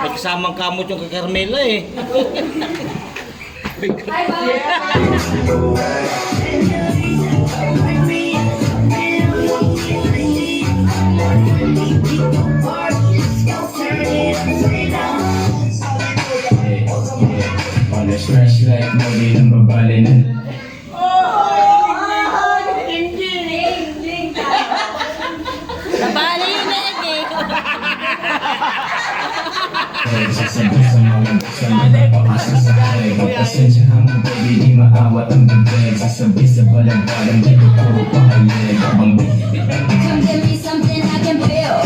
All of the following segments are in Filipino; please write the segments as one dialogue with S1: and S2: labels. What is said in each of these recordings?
S1: May kasamang kamot yung kay Carmela eh.
S2: On the stretch like mo di nang babali na.
S3: Nabali yun na yan eh.
S2: Sasabay sa mga pagpapasa sa akin. Pagpasensyahan mo baby di maawat ang bibig. Sasabay sa balagbalang di ko puro pahalig. Abang
S3: Come give me something I can feel.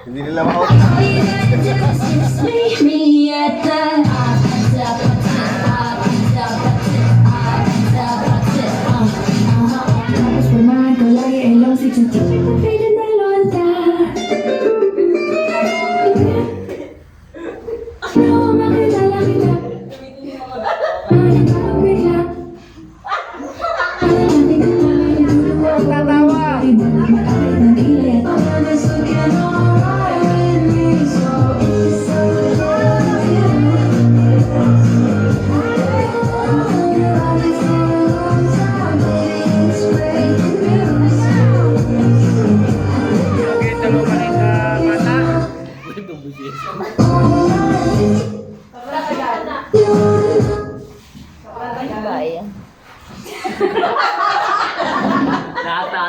S4: Hindi nila makaut.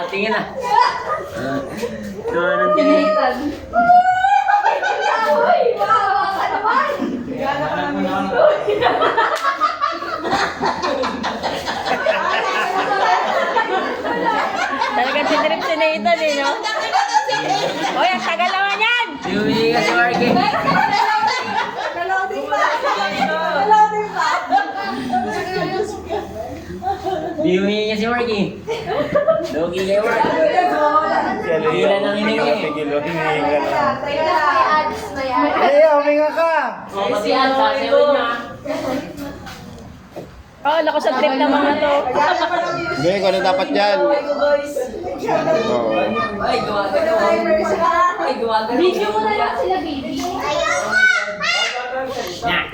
S1: Tingin na. Doon ang tingin.
S3: Talagang sinirip si Nathan eh, no? Hoy, ang tagal naman yan!
S1: Hindi ka si Marky. Biyuhin niya si Marky. Logi kay Marky. Ilan ang hiningi.
S4: Hey, huminga ka!
S1: O, kasi yan, sasawin niya.
S3: Oh, lako sa trip ng mga to.
S4: Hindi, kung ano dapat yan. Oo.
S1: Ay, gumagano. Ay, gumagano.
S3: Video mo na lang sila, baby.
S1: Yan.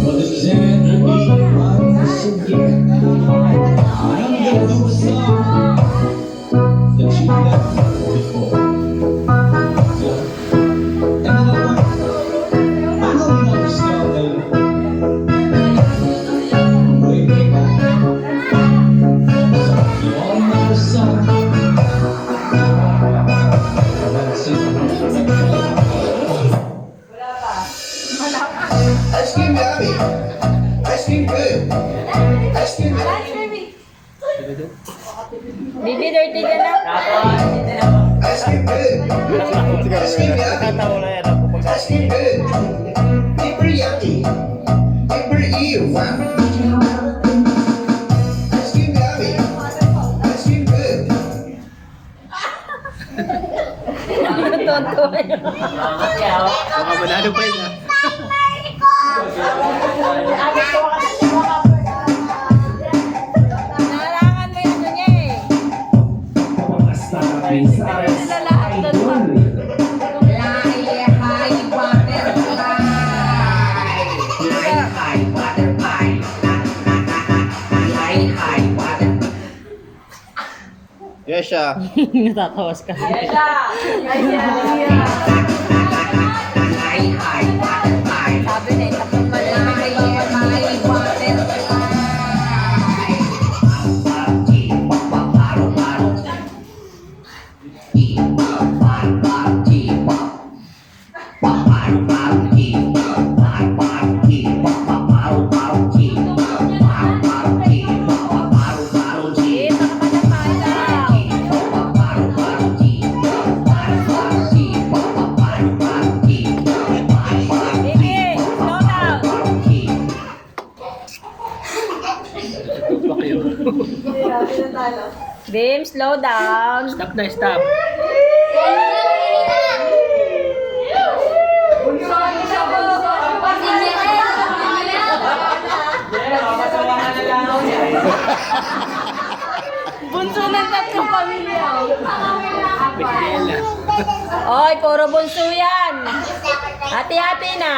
S2: Well, this is it.
S5: Ice cream yummy. Ice cream good. Ice cream
S3: Bibi, dirty ka na.
S5: Ice cream good. Ice cream yummy. Ice cream good. Super yummy. Super ew. Ice cream yummy. Ice cream good.
S3: Tonto.
S4: Baka manalo pa yun ah.
S3: Narangan mo yung ano niya eh. Lalahat doon pa.
S4: Yes, siya.
S3: Natatawas ka. Sabi na, tapos malaki. Dito ka pa napalaw. Sige, slow down. Bim, slow down.
S1: Stop na, stop.
S3: Bunso ng tatlong pamilya. Oy, puro bunso yan. Hati-hati na.